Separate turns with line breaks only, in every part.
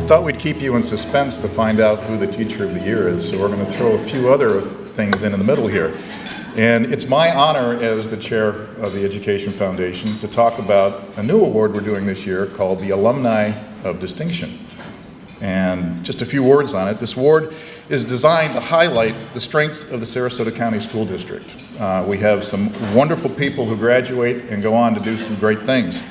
thought we'd keep you in suspense to find out who the Teacher of the Year is, so we're going to throw a few other things in the middle here. And it's my honor as the chair of the Education Foundation to talk about a new award we're doing this year called the Alumni of Distinction. And just a few words on it. This award is designed to highlight the strengths of the Sarasota County School District. We have some wonderful people who graduate and go on to do some great things.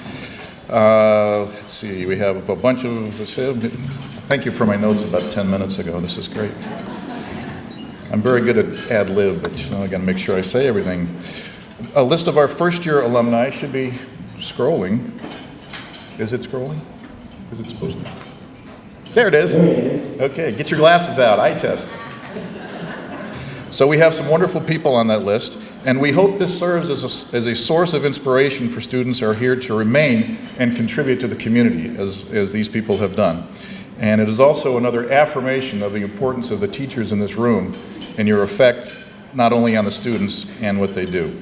Let's see, we have a bunch of, thank you for my notes about 10 minutes ago. This is great. I'm very good at ad-lib, but I got to make sure I say everything. A list of our first-year alumni should be scrolling. Is it scrolling? Is it supposed to? There it is.
There it is.
Okay, get your glasses out, eye test. So we have some wonderful people on that list, and we hope this serves as a source of inspiration for students who are here to remain and contribute to the community, as these people have done. And it is also another affirmation of the importance of the teachers in this room and your effect not only on the students and what they do.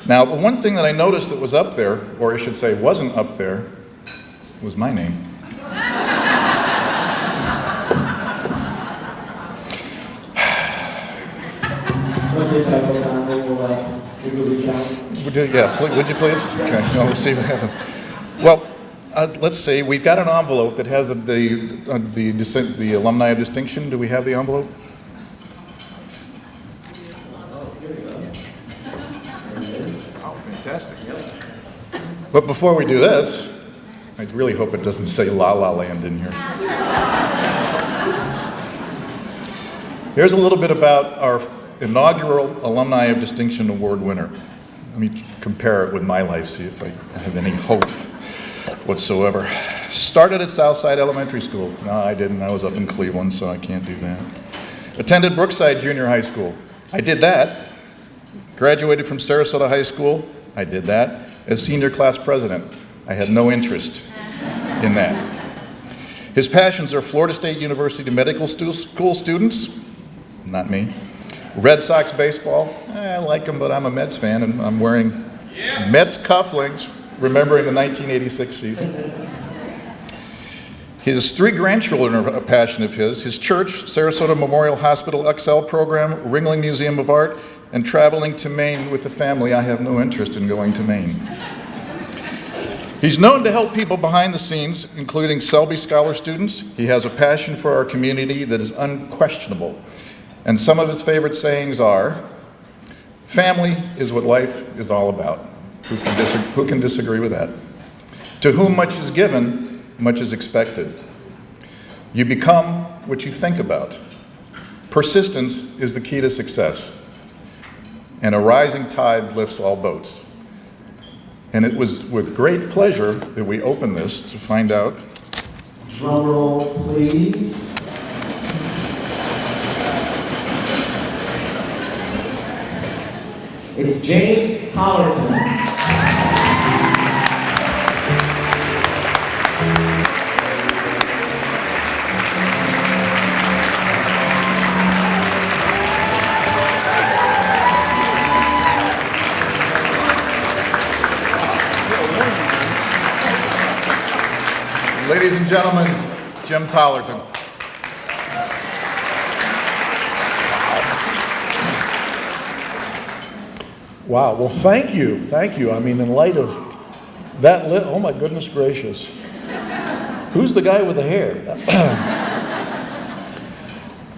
Now, the one thing that I noticed that was up there, or I should say wasn't up there, was my name. Would you please? Okay, well, we'll see what happens. Well, let's see. We've got an envelope that has the Alumni of Distinction. Do we have the envelope? Oh, fantastic. But before we do this, I really hope it doesn't say La La Land in here. Here's a little bit about our inaugural Alumni of Distinction Award winner. Let me compare it with my life, see if I have any hope whatsoever. Started at Southside Elementary School. No, I didn't. I was up in Cleveland, so I can't do that. Attended Brookside Junior High School. I did that. Graduated from Sarasota High School. I did that. As senior class president, I had no interest in that. His passions are Florida State University medical school students. Not me. Red Sox baseball, I like them, but I'm a Mets fan, and I'm wearing Mets cufflinks, remembering the 1986 season. His 3 grandchildren are a passion of his. His church, Sarasota Memorial Hospital XL program, Ringling Museum of Art, and traveling to Maine with the family. I have no interest in going to Maine. He's known to help people behind the scenes, including Selby Scholar students. He has a passion for our community that is unquestionable. And some of his favorite sayings are, family is what life is all about. Who can disagree with that? To whom much is given, much is expected. You become what you think about. Persistence is the key to success. And a rising tide lifts all boats. And it was with great pleasure that we opened this to find out.
Drum roll, please. It's James Tollerton.
Ladies and gentlemen, Jim Tollerton.
Wow, well, thank you. Thank you. I mean, in light of that, oh my goodness gracious. Who's the guy with the hair?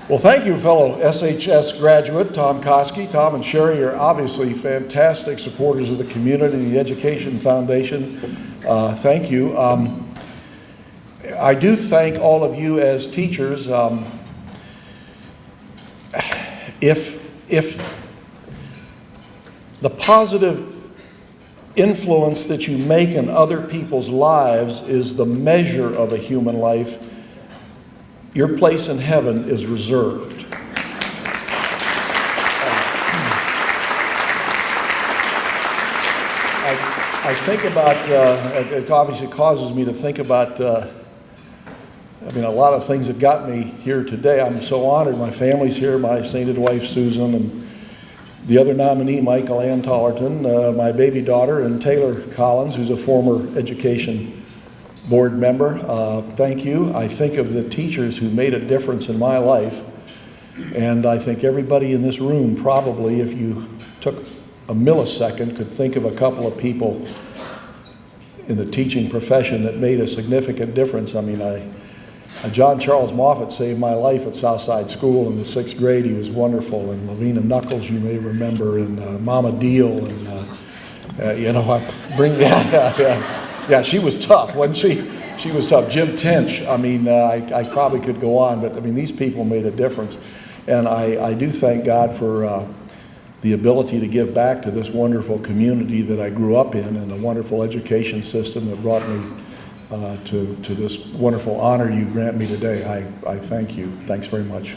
Well, thank you, fellow SHS graduate, Tom Koski. Tom and Sherry are obviously fantastic supporters of the community, the Education Foundation. Thank you. I do thank all of you as teachers. If the positive influence that you make in other people's lives is the measure of a human life, your place in heaven is reserved. I think about, it obviously causes me to think about, a lot of things that got me here today. I'm so honored. My family's here, my sainted wife, Susan, and the other nominee, Michael Ann Tollerton, my baby daughter, and Taylor Collins, who's a former education board member. Thank you. I think of the teachers who made a difference in my life, and I think everybody in this room probably, if you took a millisecond, could think of a couple of people in the teaching profession that made a significant difference. I mean, John Charles Moffett saved my life at Southside School in the 6th grade. He was wonderful. And Lavina Knuckles, you may remember, and Mama Deal, and yeah, she was tough, wasn't she? She was tough. Jim Tench, I mean, I probably could go on, but I mean, these people made a difference. And I do thank God for the ability to give back to this wonderful community that I grew up in, and the wonderful education system that brought me to this wonderful honor you grant me today. I thank you. Thanks very much.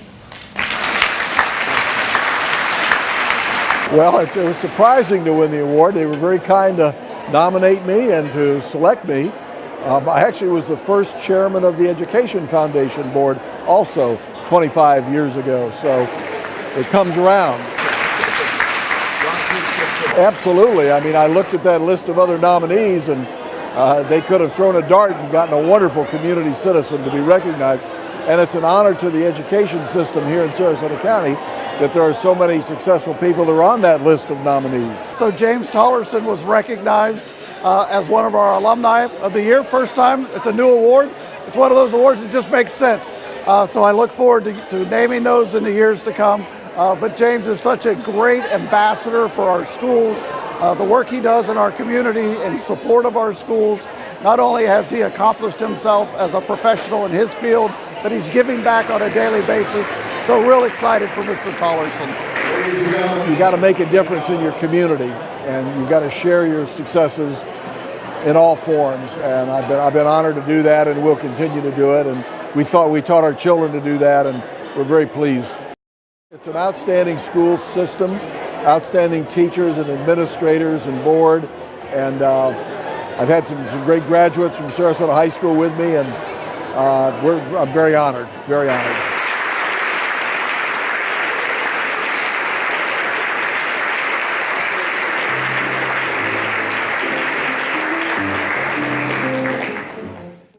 Well, it was surprising to win the award. They were very kind to nominate me and to select me. I actually was the first chairman of the Education Foundation Board also 25 years ago, so it comes around. Absolutely. I mean, I looked at that list of other nominees, and they could have thrown a dart and gotten a wonderful community citizen to be recognized. And it's an honor to the education system here in Sarasota County that there are so many successful people that are on that list of nominees.
So James Tollerton was recognized as one of our alumni of the year. First time, it's a new award. It's one of those awards that just makes sense. So I look forward to naming those in the years to come. But James is such a great ambassador for our schools. The work he does in our community in support of our schools, not only has he accomplished himself as a professional in his field, but he's giving back on a daily basis. So real excited for Mr. Tollerton.
You got to make a difference in your community, and you've got to share your successes in all forms. And I've been honored to do that, and we'll continue to do it. And we taught our children to do that, and we're very pleased. It's an outstanding school system, outstanding teachers and administrators and board, and I've had some great graduates from Sarasota High School with me, and I'm very honored, very honored.